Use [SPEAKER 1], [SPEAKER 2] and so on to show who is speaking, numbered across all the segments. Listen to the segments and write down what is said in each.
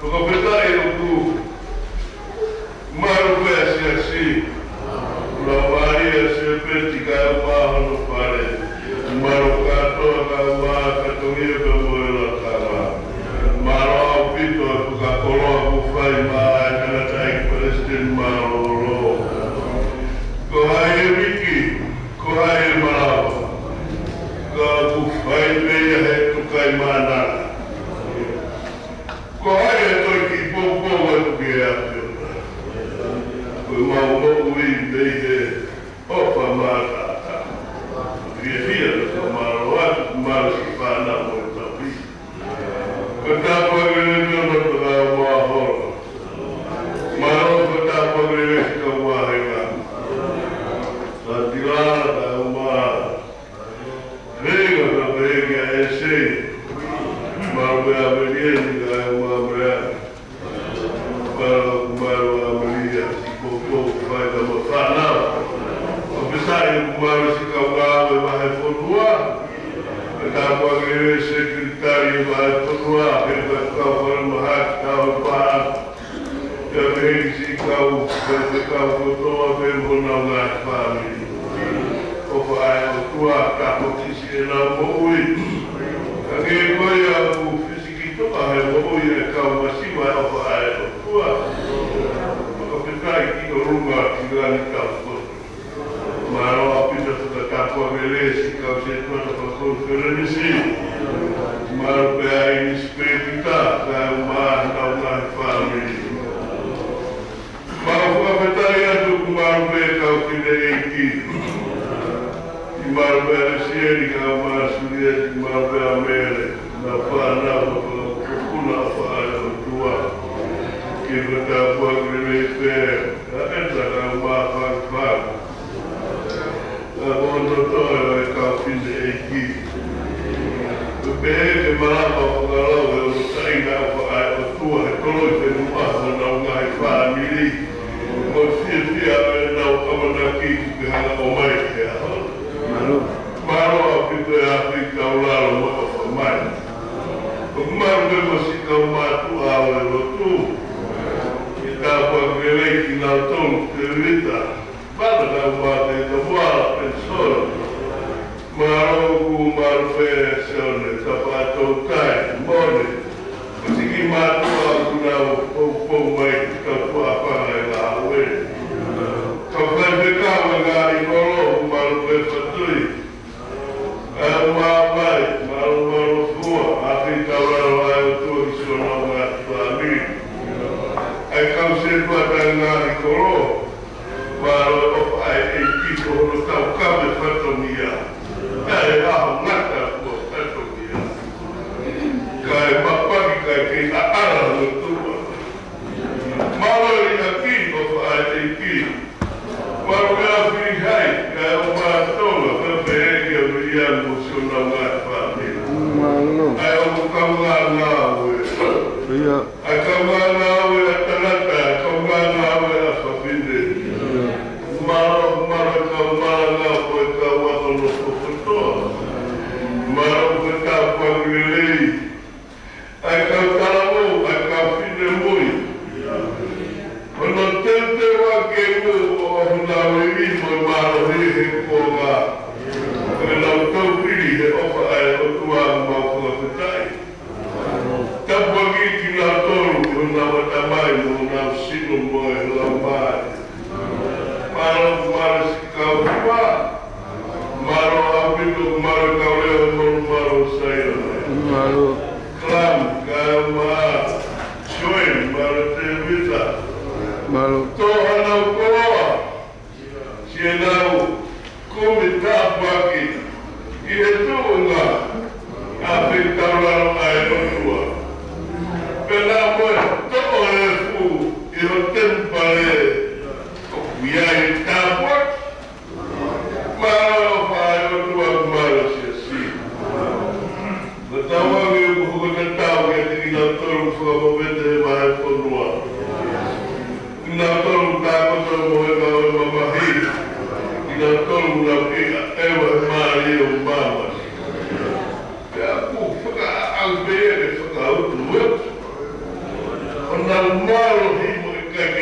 [SPEAKER 1] Proprietario do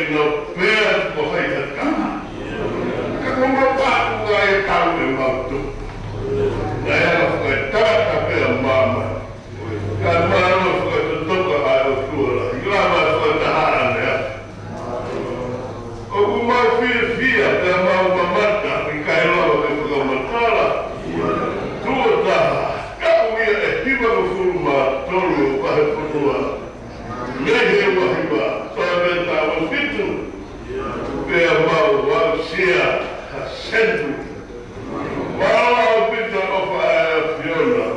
[SPEAKER 1] Não, Centro. Mala pita of Fiona.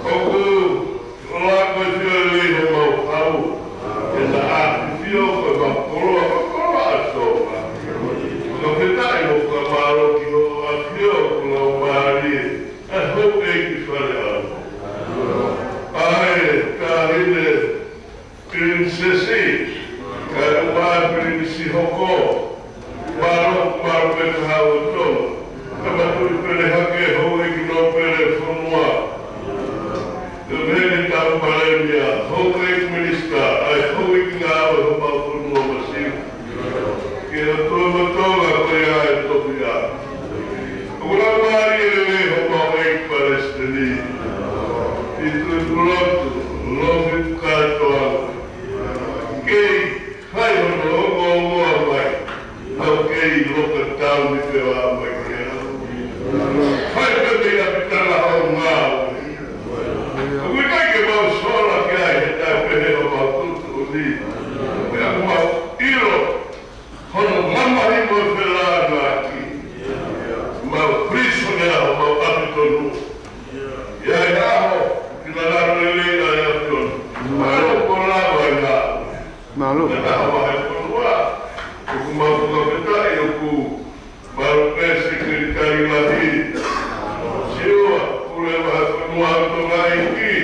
[SPEAKER 1] Oku, lago Fiorino Mau, and the art Fio of Coroa Sopa. No Pitaio of Amaro, a Fio, no Mari, and hope they for the I, Carine, Princessi, Carua, Prince Hoko. Maro pete hau tō. Kama tui pere hake hoi ki no pere whanua. The very tau paremia, hoi minister, ai hoi ki ngā awa hama whanua masiu. Ki na tōma tōga koe ai topi a. Ura maari e re hama hoi Palestini. I tui turotu, lofi katoa. Kei, hai hono hongo moa mai. Okay, look at down if you are my girl. Fight with me up now. We make about solar guy that we have about to leave. We have about hero. On Mama Himo Ferrara aqui. Uma prisioneira, uma capitão. E aí, que na Narelina é a pior. Mas não por lá vai lá. Maluco. Uma fundamental eu para esse secretário lá de Silva por levar no alto lá aqui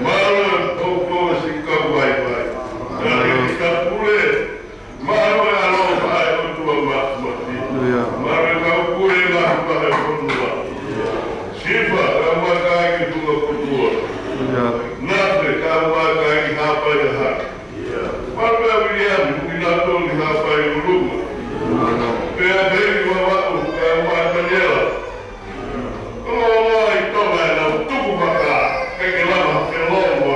[SPEAKER 1] mal pouco se vai aí está por ele mal é não vai o tua máxima mal é por ele lá para continuar Silva é uma cara que tu não continua nada é uma cara que rapaz Para William, o diretor de Rafael Luma, pela vez que uma Daniela, então era tudo para cá, que lá vai ser longo,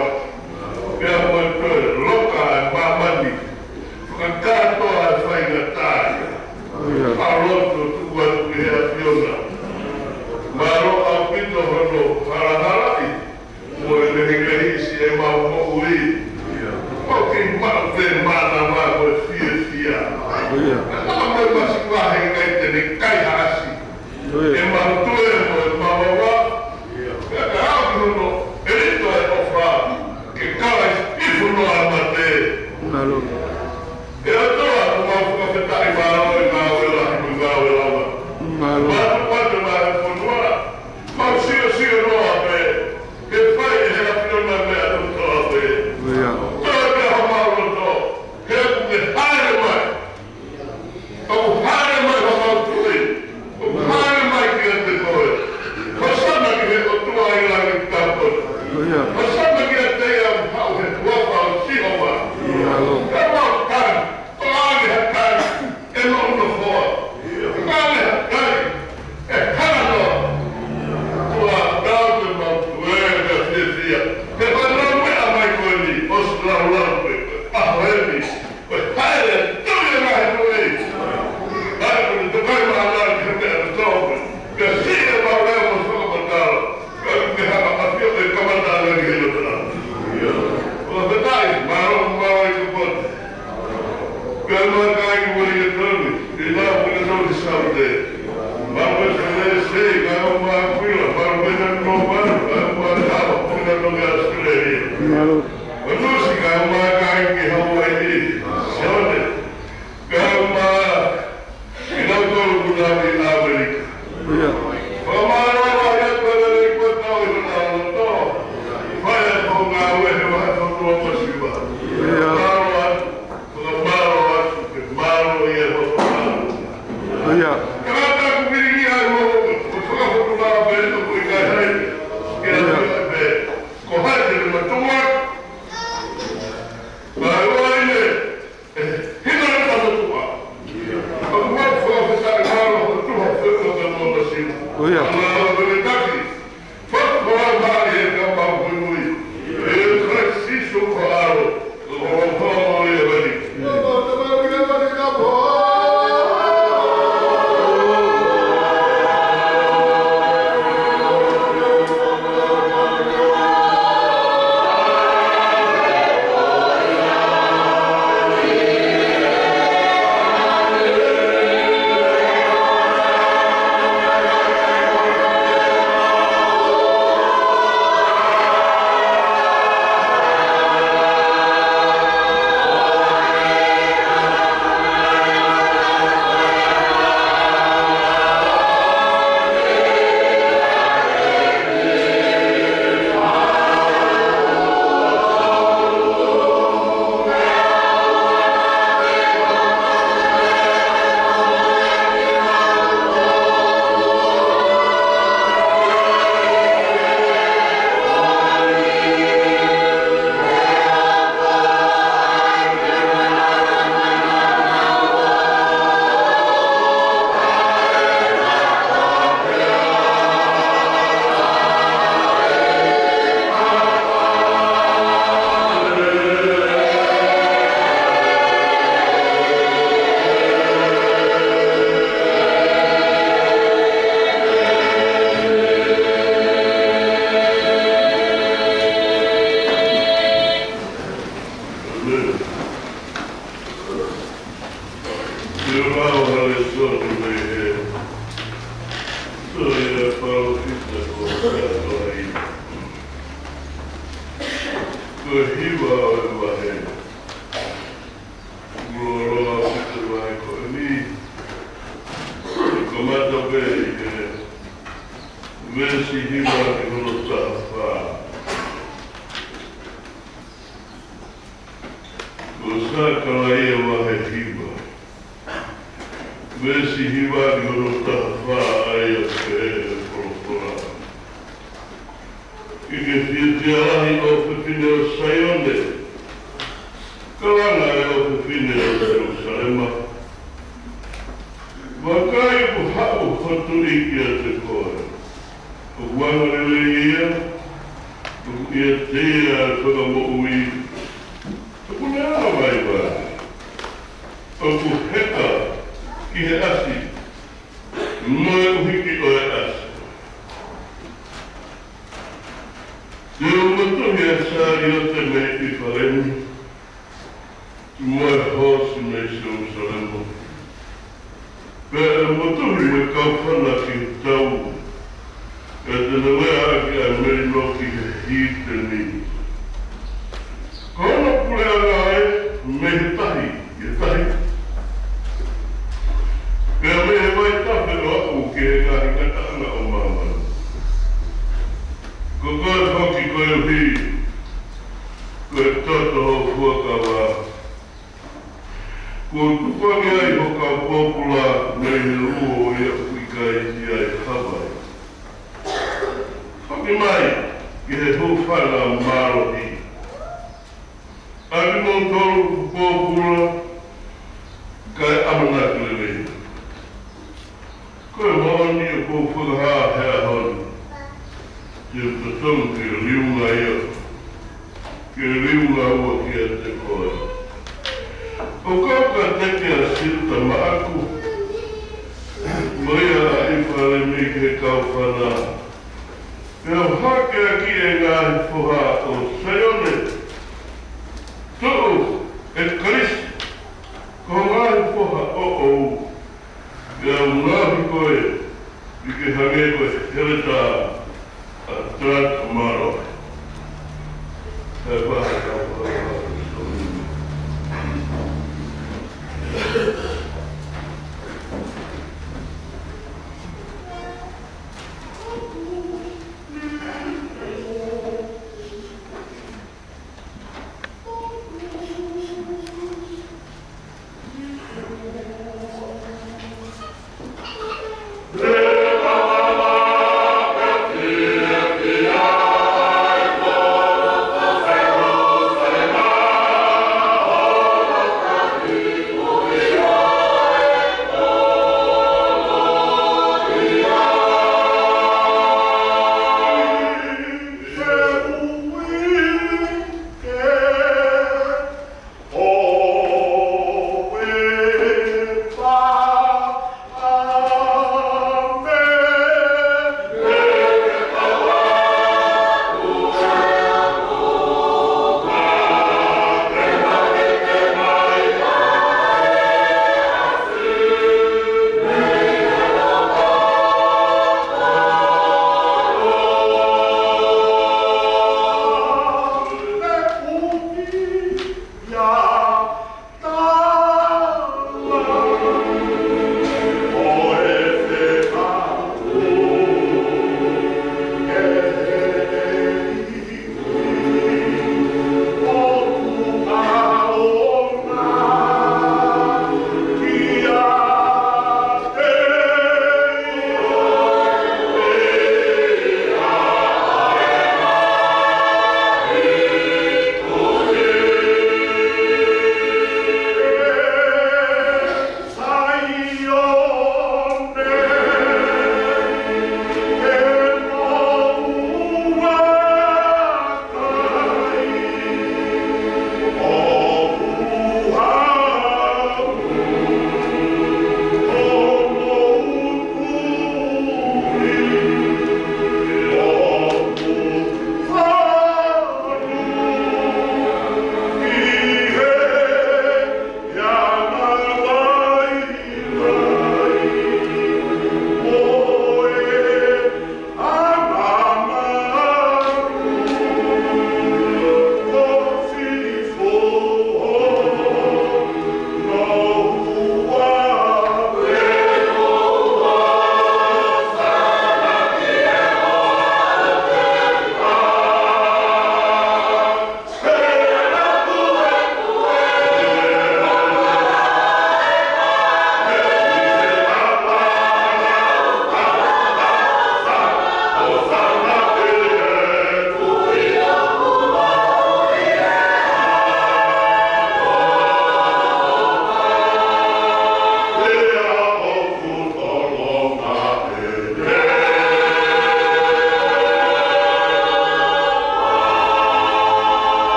[SPEAKER 1] pela mãe louca, mamãe, porque cada toda vai engatar, falou tudo o que é a Fiona, mas ao pinto falou, para o inglês é mal movido. Okay, mal ver mana ma fia. Não vai mais vai que tem cai assim. É mal tu é mal mal. É algo no ele to é ofra que cala isso no amate. Malo. Eu tô a uma cafeteria mal lá. Malo. Mas quando vai fora, mas se não abre, que faz ela não vai não abre.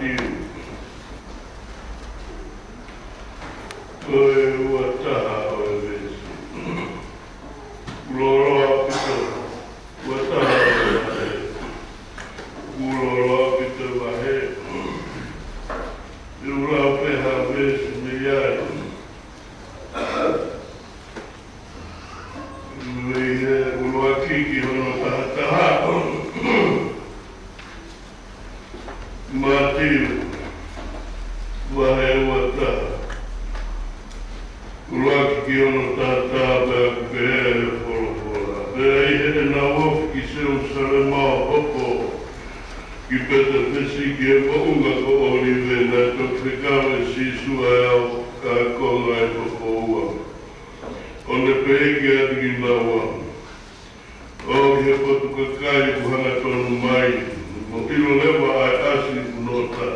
[SPEAKER 1] Matthew. Oi wataha o vesi. Uloroa pita. Wataha o vahe. Uloroa pita vahe. Ura peha vesi miyai. Uihe uloa kiki hono tahataha. Matthew. Vahe wataha. Uruaki ki ono tātā pēr pēr e whorowhora. Pēr i he nā wof ki seu sare mā hopo ki pēta whisi ki e maunga ko olive nā tō whekawe si sua e au ka konga e hopo ua. O ne pēki ati ki nā wang. O ki he potu ka kai ku hanga tonu mai. Mo ilo lewa ai asi no tā.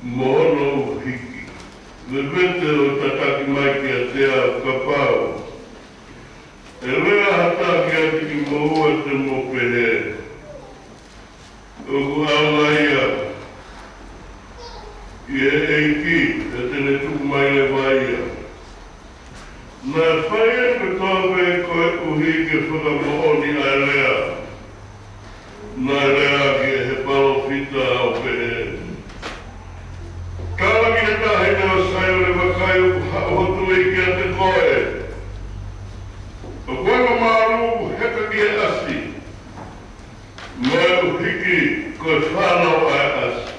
[SPEAKER 1] Mohono hiki. Le vete o tataki mai ki a te a kapau. E rea hata ki a tiki mohua te mopehe. O ku aunga ia. I e eiki, e tene tuku mai le vaia. Nā whaia pe tōwe koe uhi ke whakamooni a rea. Nā rea ki e he palo whita au pehe. Kala ki e tahine o saio le wakai o hotu e ki a te koe. O koe maru heka ki e asi. Mai u hiki koe whanau ai asi.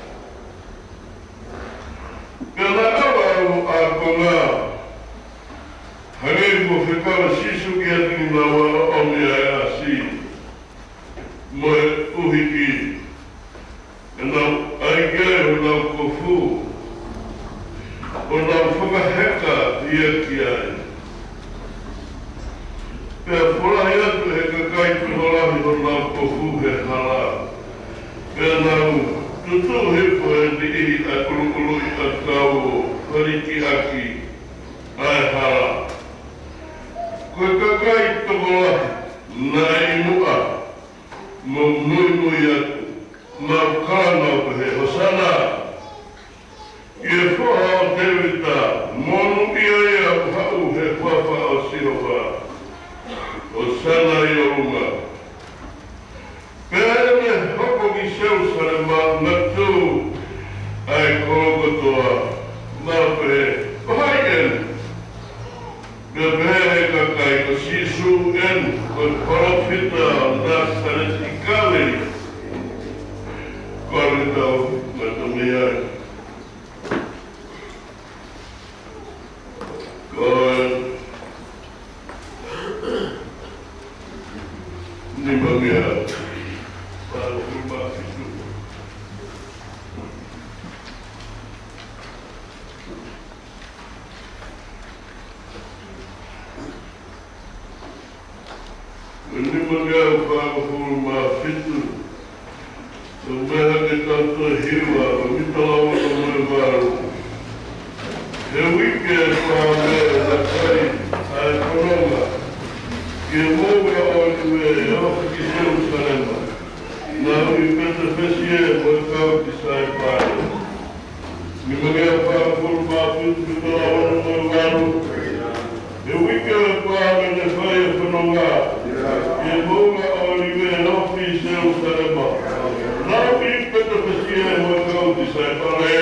[SPEAKER 1] Pena awa au a konga. Hangei ko whekawa sisu ki a tini nawa omi ai asi. Mai u hiki. E nau aike o nau kofu. O nā whakaheka ia ki ai. Pea wholahi atu he ka kai tuholahi o nā kofu he hala. Pea nau tutu he koe ni ihi a kurukuru i a kau o whariki aki ai hala. Koe ka kai tuholahi nā inua mo mui mui atu. Nā kānau he hosana. Ia whoha o tewita, monu ia ia hau he whawha o sihowa, o sana i o runga. Pēr me hoko ki seu sare mā ngatu ai korokotoa, nā pehe, o hai en. Pēr pehe ka kai ko sisu en, ko korofita nā sare tikale. Kore tau, ngata me ai. Ni mangia para o fitu. Ni mangia para o fitu. O meha que tanto hiwa, o mitalawa no mevaru. He wike para me da kai ai kononga. Ke moga o niwe e hoka ki seu sarema. Nā ui peta whesie mo e kau ki sai pāre. Ni mangea whakapuru māputu ki tō awana mo e waru. E wike e pāme ne whai e whanonga. Ke moga o niwe e hoka ki seu sarema. Nā ui peta whesie mo e kau ki sai pāre.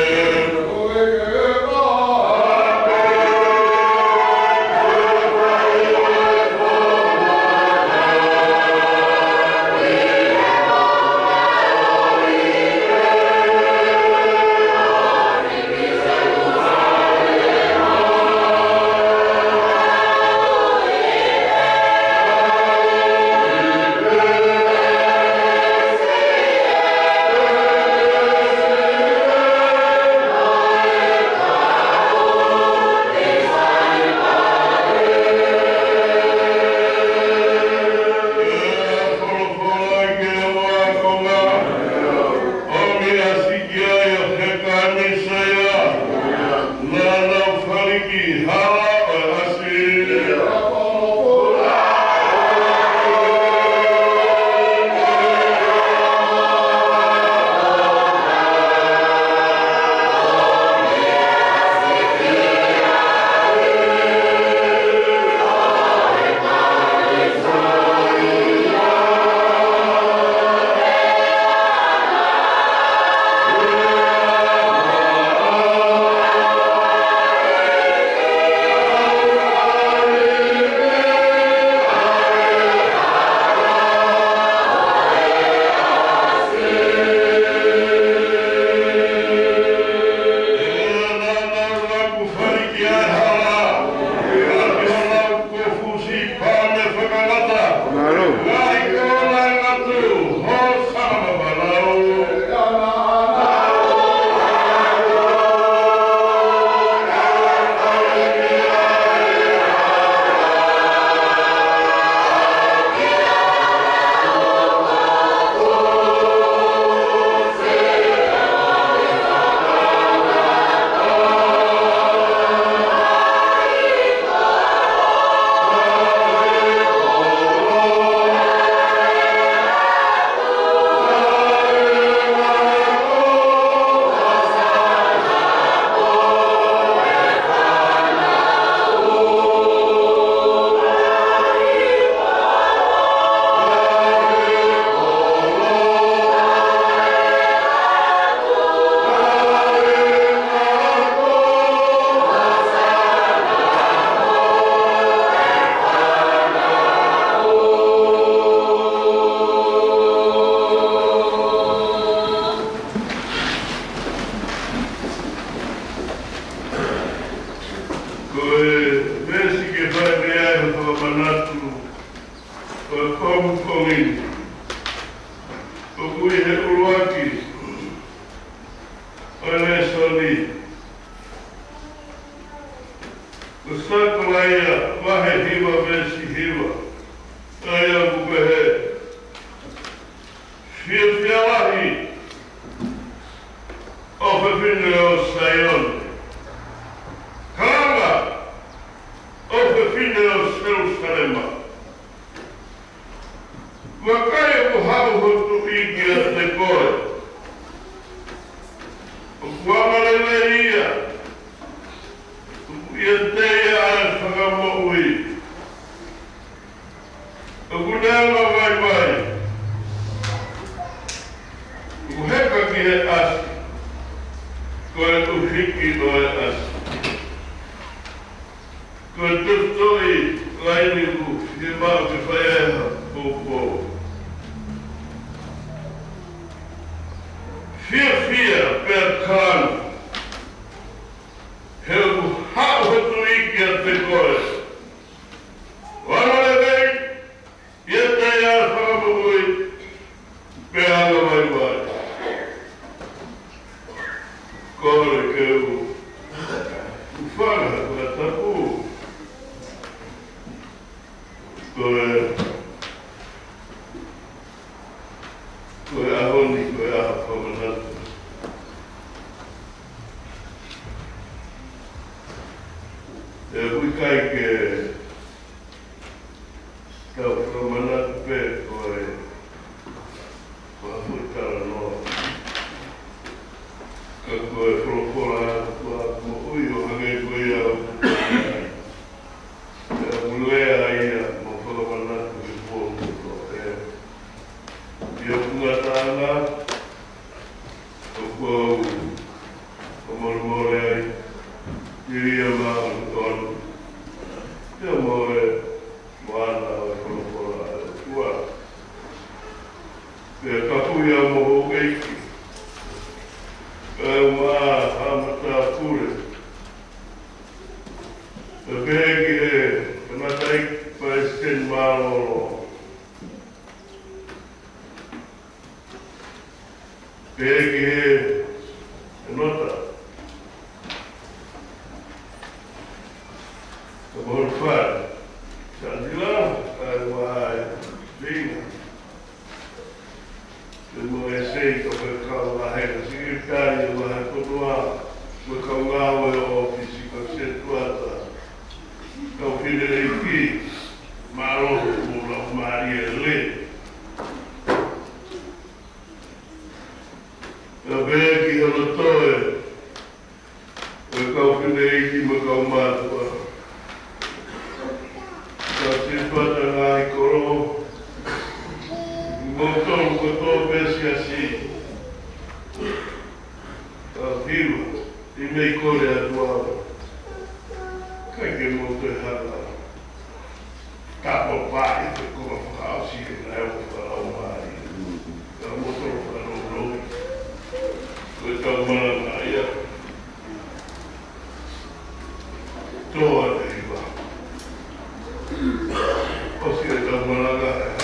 [SPEAKER 1] Ossia,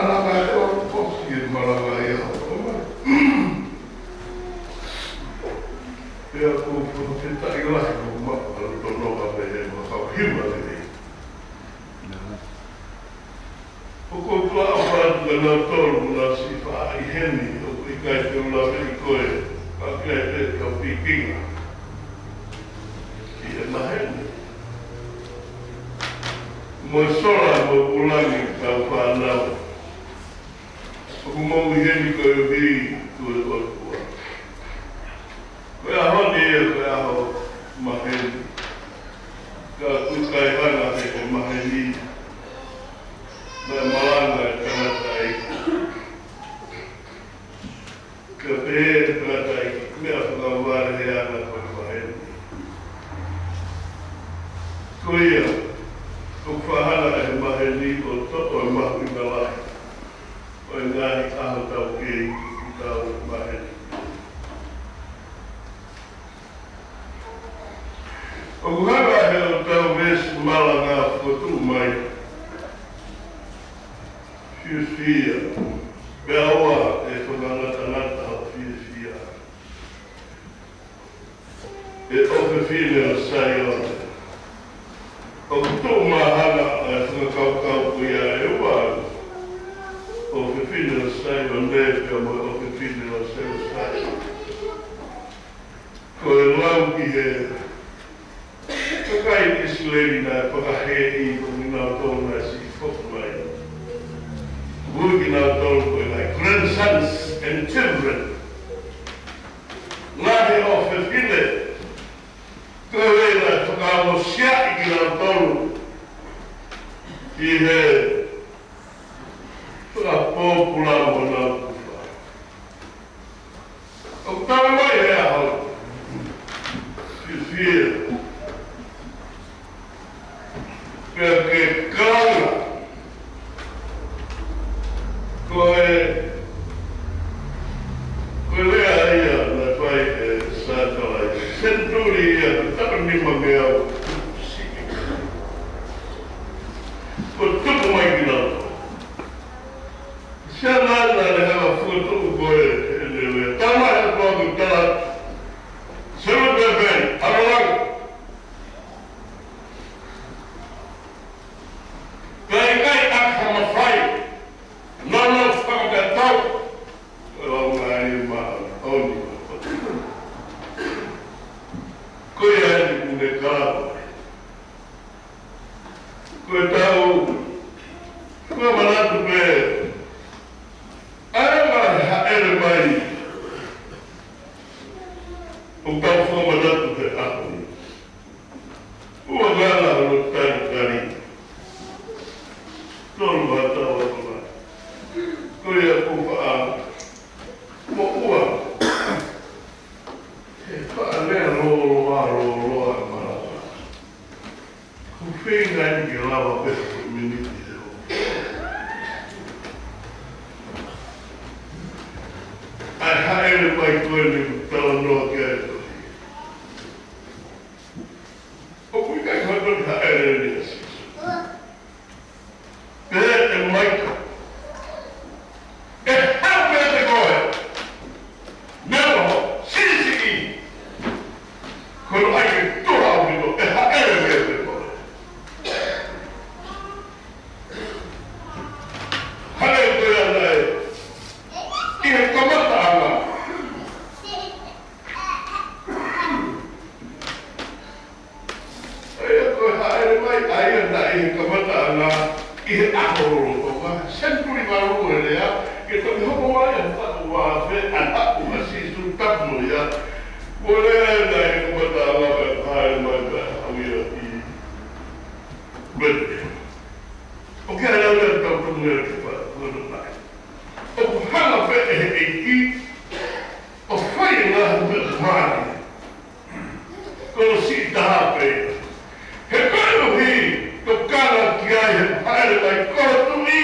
[SPEAKER 1] malanga e o posi e malanga e o e a ko te tai lahi ko mapa to noka me e makau hima le nei. O ko tua awhatu ka nau tolu na si wha i heni o i kai te ula me i koe a kai te kau pikinga ki e maheni. Mo sola mo ulangi kau whanau. O ku mau i heni koe o hii tue o kua. Koe a honi e koe a ho maheni. Ka kukai hana he ke maheni. Na malanga e kanatai. Ka pehe e kanatai. Mea whakaware he ana koe maheni. Koe ia. Ko whahana e maheni o toko e mahu i malahi. O e ngahi aho tau kei i tau maheni. O kuhanga he o tau mesu malanga whakatu mai. Whiwhia. Mea oa e whakangatanata o whiwhia. E ope whine o sai ora. O kutu mahana e whakakaukau kuia e ua. O whiwhine o sai o nepea mo o whiwhine o sai o sai. Ko e lau ki he kakai isleli na whakahe i ko ngina o tōna na si whoku mai. Wuki na o tōna ko e ngai grandsons and children. Ngahe o whiwhine. Ko e na whakao sia i ki na o tōna. I he whakapōpula mo na o kuwha. O tawe mai he aho. Whiwhia. Porque calma, lea ia na pai e sātala i senturi ia, tāra nima mea o siki. Ko tuku mai ki nāto. Sia nāna le hawa fuatuku koe e lea. Tama e kua ku tala, seru peperi, arolangu. Kai akha mawhai, nono whakatau. Koe lau ngā i maa, auni maa. Koe heni kune kāwa. Koe tau, koe manatu pē. Ae ngā haere mai. O tau whaka manatu pē ahoni. Ua ngāna hano tani kari. Tolu hata o tula. Koe a kupa a mo ua. He wha lea roa marapa. Ku whenga ni ki lava peha ko miniti te ho. Ai haere mai koe ni ku tala noa ki ai tohi. O kui kai koi haere ni asi. Pere e maika. E hau pere te koe. Nero ho, sisi i. Kono aike tura o mino, e haere pere te koe. Hane koe ana e. I he kamata ana. Aia koe haere mai, aia na i he kamata ana. I he ahororo toka, senturi maru e lea, ke toki hoko mai a whatu wā whe, an aku a sisu tapu mo lea, mo lea e nai he kumata a lawa e haere mai ka hawia i British. O kia rau lea tau tumu lea ki wha, kua nai. O ku hanga whe e he eiki, o whai ngā hua mani, kono si taha pei. He koe no hi, to kana ki ai he haere mai kora tu i.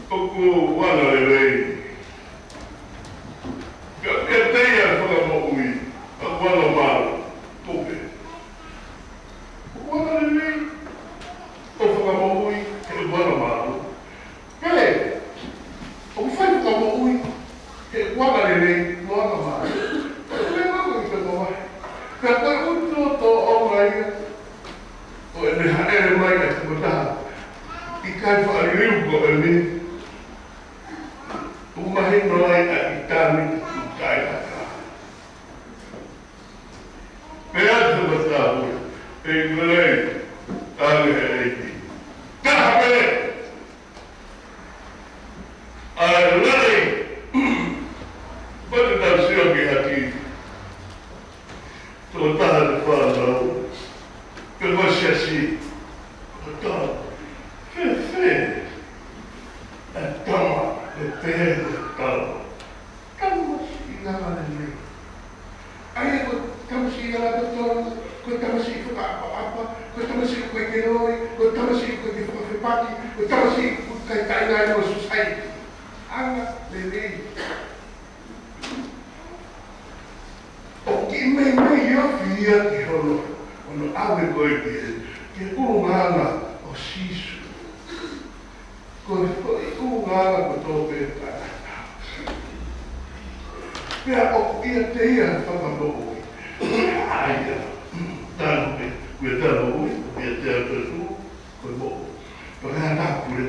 [SPEAKER 1] O ku wana e rei. Ka teia whakamo ui, a wana maru, tope. O wana e rei, o whakamo ui, e wana maru. ini umahin noy at itamit tayo kata. Kaya sa batawo, ay gulay tayo ay tahape ay lalay ba't daw siya gihati tuwatahan pa daw pero siya si ito Fefe, tama, tama. Kamu sigalan niyo. Ay, kamu sigalan ito. Kung tama si iko apa-apa, kung tama si iko kay Kinoy, kung tama si iko kay Fapipaki, kung tama si iko kay Tainay mo society. Anak, lili. O may yun, fiat iholo. Ano awe ko ito, kaya urungana o sisu. Kung urungana ko ito, kaya o iya teya pagkabuoy. Ay, dalo kuya dalo kuya teya ko pagkana pure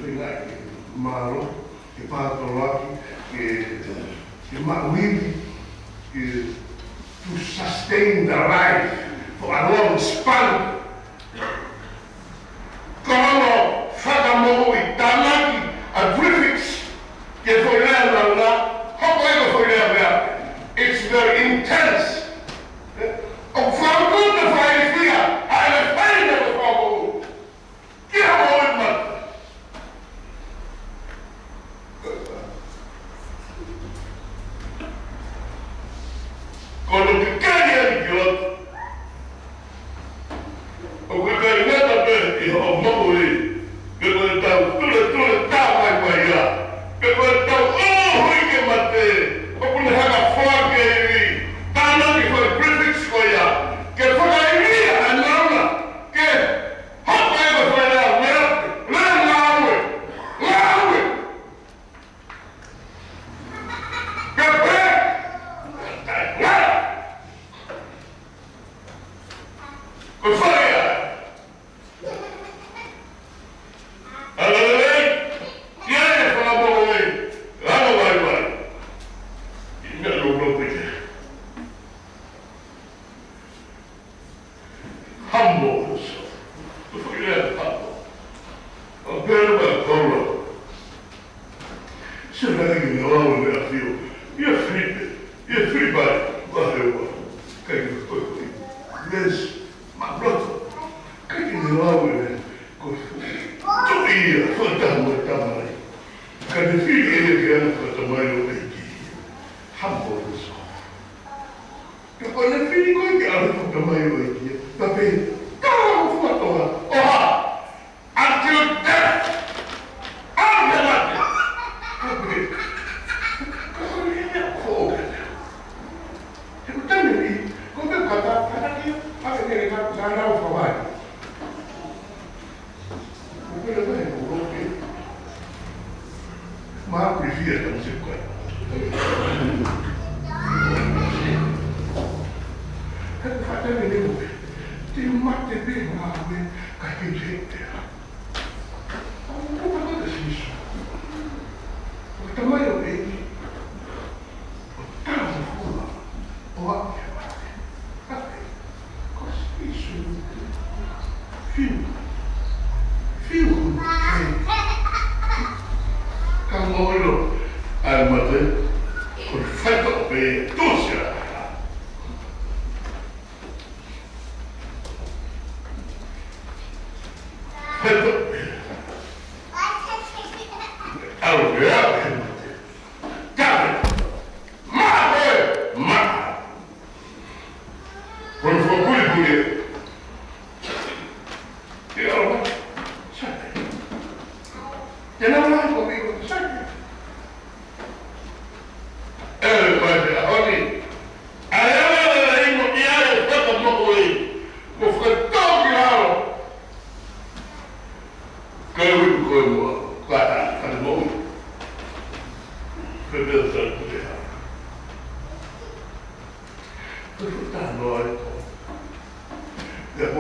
[SPEAKER 1] fingay malo ipato laki que mawili to sustain the life for a long span. Como fagamo italaki a prefix que foi lá how foi lá it's very intense. O fogo da faia a faina do fogo que é o irmão. Quando que quer idiota o que quer nada bem e o moguri que quando tá vai que quando tá que mate o quando haga fogo ele tá não que foi prefix coia que foi aí a nona que hop aí foi lá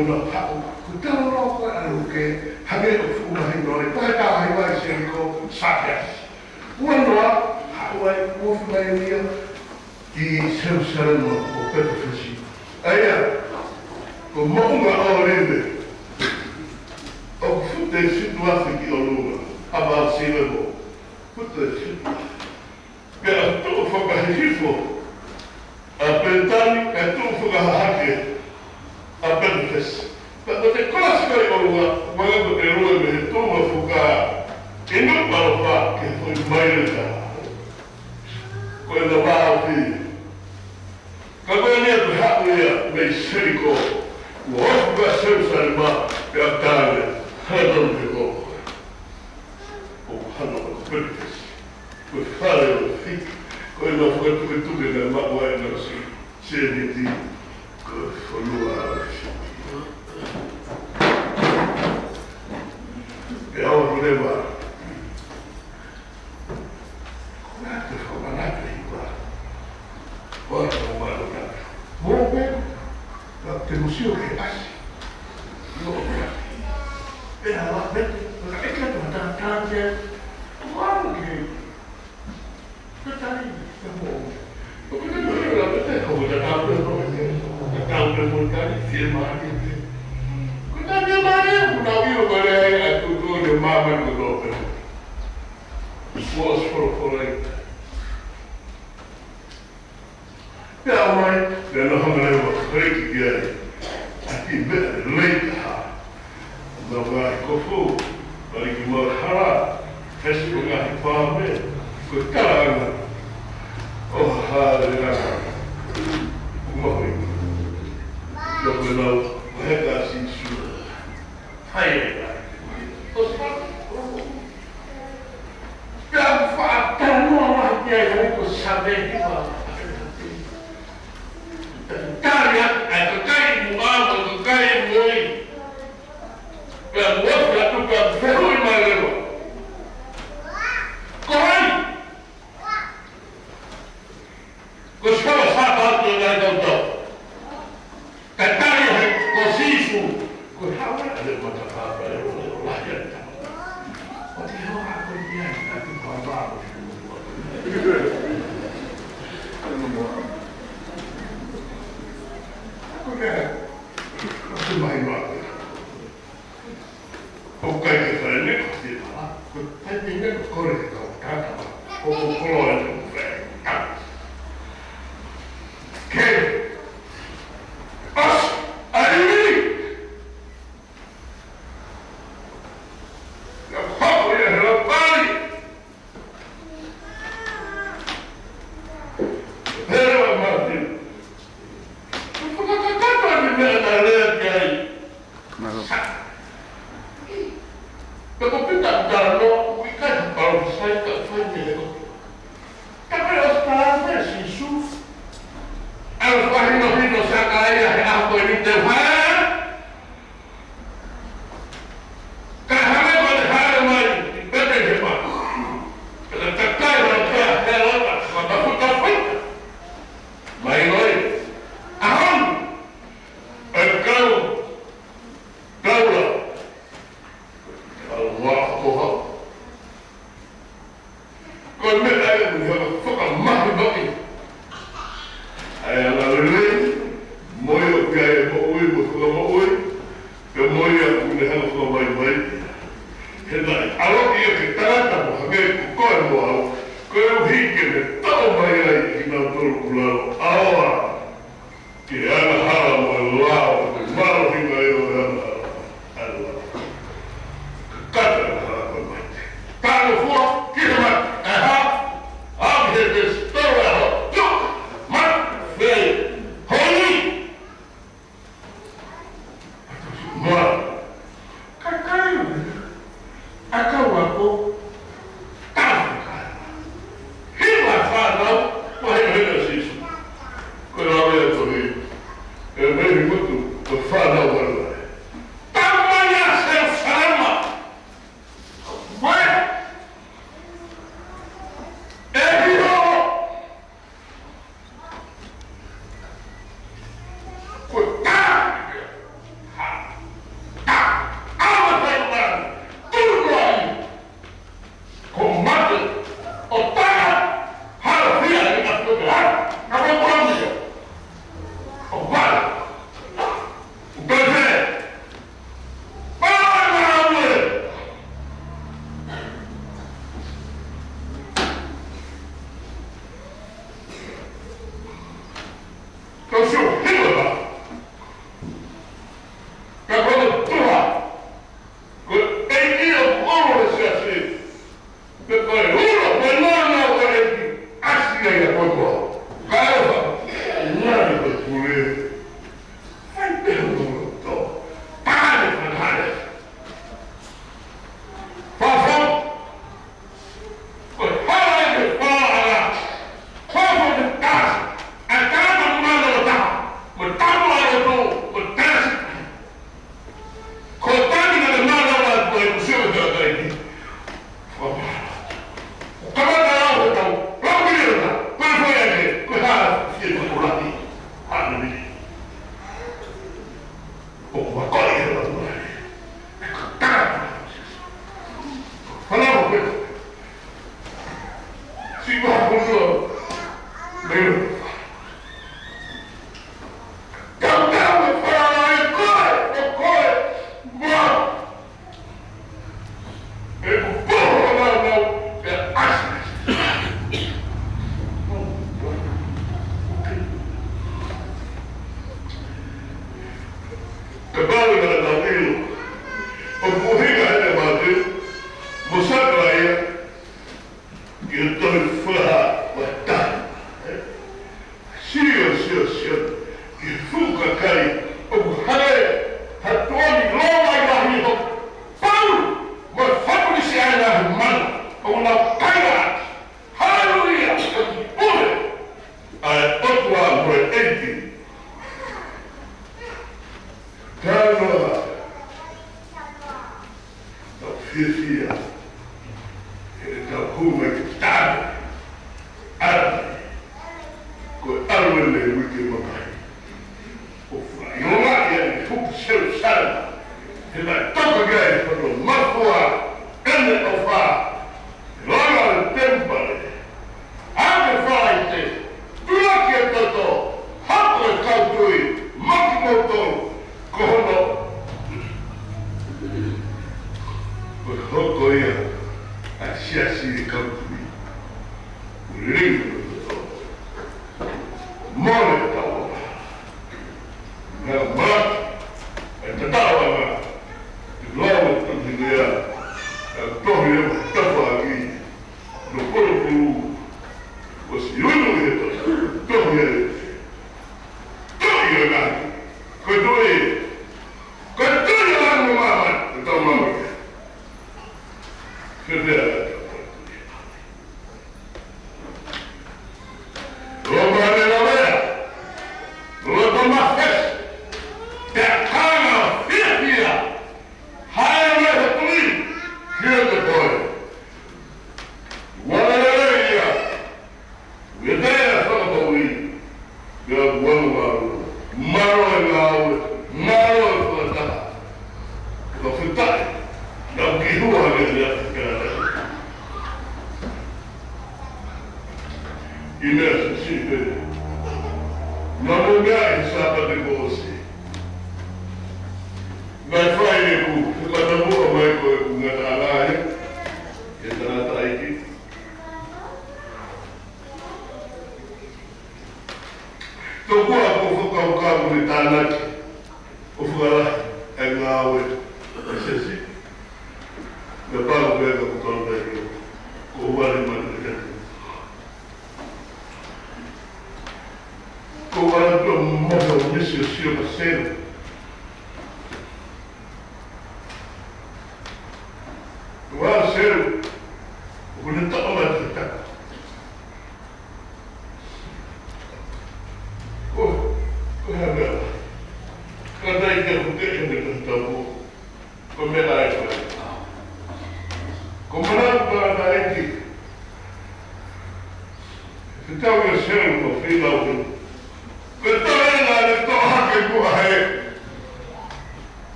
[SPEAKER 1] no hau, ku tau no ko anu ke hage o fu mai no le pa ta ai vai se ko sapias. Uno hau ai mo fu mai ni ki seu sara no o pe fisi. Aya ko mo nga o rende. O fu te situasie ki o lua, aba se le bo. Fu te situasie. Ke to fo ka hifo. A pentani e tu fu ka hake. A benefes. Pero te colas que o luego de rua me toma fuga. E não para o fa que foi mais da. Quando vai ao filho. Quando ele do rato ia me serico. O outro vai ser o salma e a tarde. Não pegou. O não benefes. O fale o fico. Quando foi tudo na magoa não se ele foi no e ao levar quanto foi uma nata igual quanto uma nata bom bem temos o que assim não é ela vem é que ela tá tanto como que tá aí bom porque não é como já tá Tahu mengkali firma ini. Kita dia mana? Nabi orang itu tu dia maman tu tu. Was for it. Ya mai, dia nak hamil apa? Kerja dia. Tapi berlebih ha. Nabi kofu, bagi marhala. Facebook ahli faham. Kekalangan. Oh hadirin. Umai. Eu não regasse isso. Aí, eu falo, não vai ter o saber de lá. Cara, é que cai no mar, que cai no oi. Eu vou para tu para ferro e marelo. Corre! Gostava de falar do negócio. Katayo kosisu ko hawa ada mata apa ya Allah ya tahu. Tapi hawa aku dia tapi bapa. Aku dah aku main waktu. Okai kita ini pasti lah. Tapi ini korek kau kata. Kau keluar itu. Okay.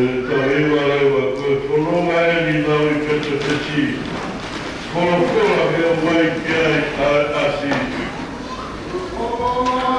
[SPEAKER 1] Kami malah waktu penolongan di nau I kata tati. Kola kola hea mai kia I asi.
[SPEAKER 2] Ulama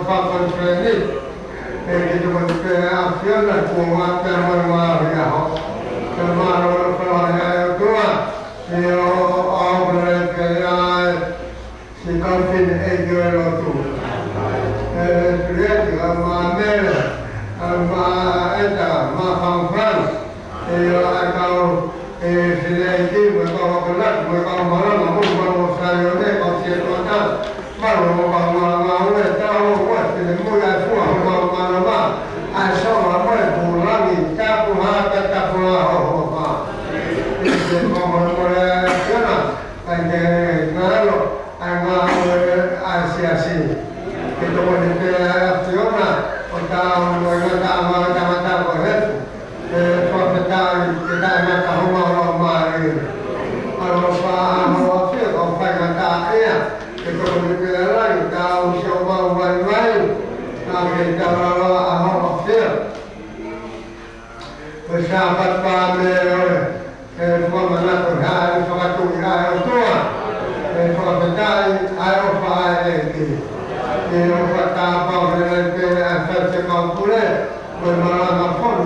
[SPEAKER 2] fa controlli e che devo dire a fiore come a te Maria che mano fa tua io auguro che si confini e io lo tu credo ma me ma eta ma fanfan io acabo si le dico come quella come mano non può fare ne con cierto tanto ma stavo quasi le mura sua ma insomma poi burlami capo come anche quello así que dopo l'interazione portavamo con esso forse che dai metta normale allora fa che dopo l'interazione da un show vai anche da a fare questa fatta come nato hai fatto tua forse dai hai fare che non fatta per farsi calcolare poi ma fuori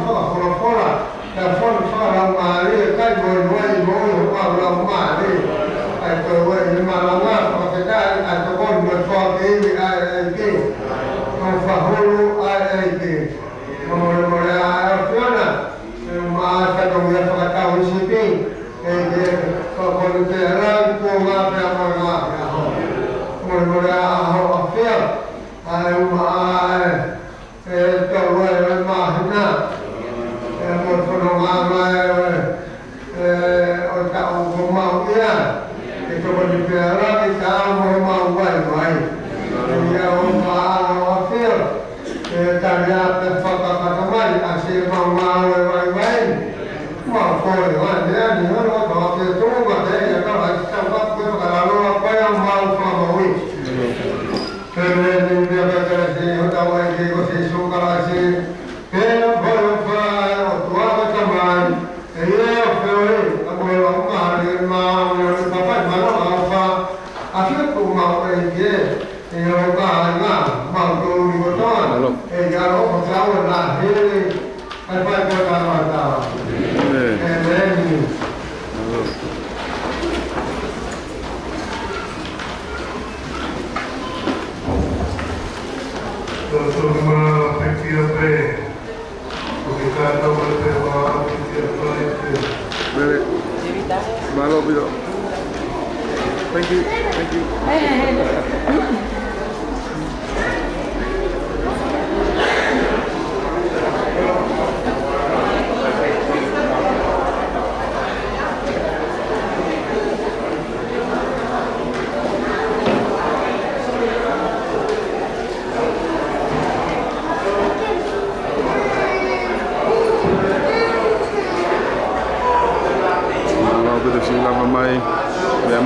[SPEAKER 2] da fuori la mare kai voi parla mare ecco voi ma la forse dai a con il fuoco che non fa holo che non voleva fiona ma sta come fatta un sipin e con il ranco ma come voleva fare Thank you.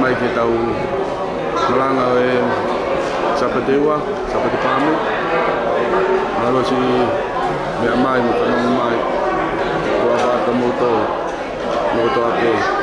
[SPEAKER 3] Mai kita tahu melanggar sampai dewa sampai di pamit lalu si biar mai bukan mai kuasa motor apa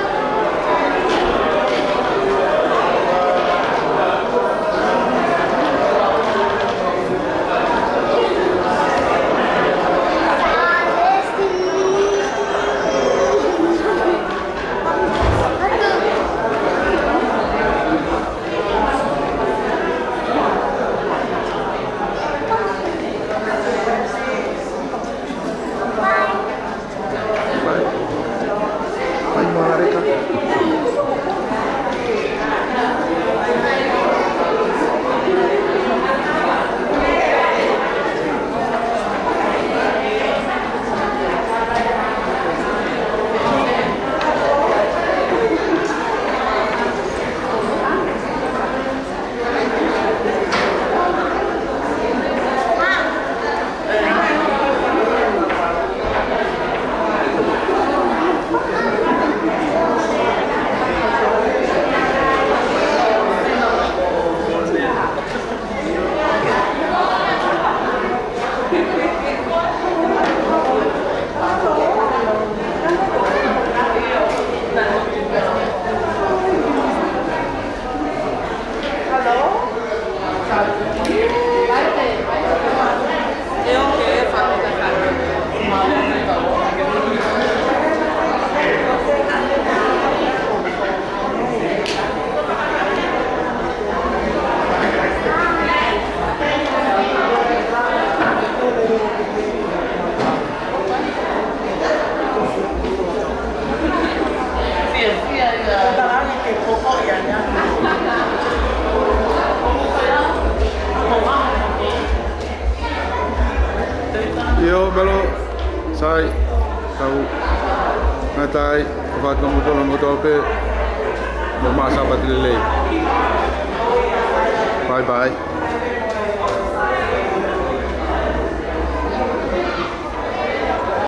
[SPEAKER 4] Hello?
[SPEAKER 3] belo sai tau ngatai fat motor pe mo masa pat lele. Bye bye.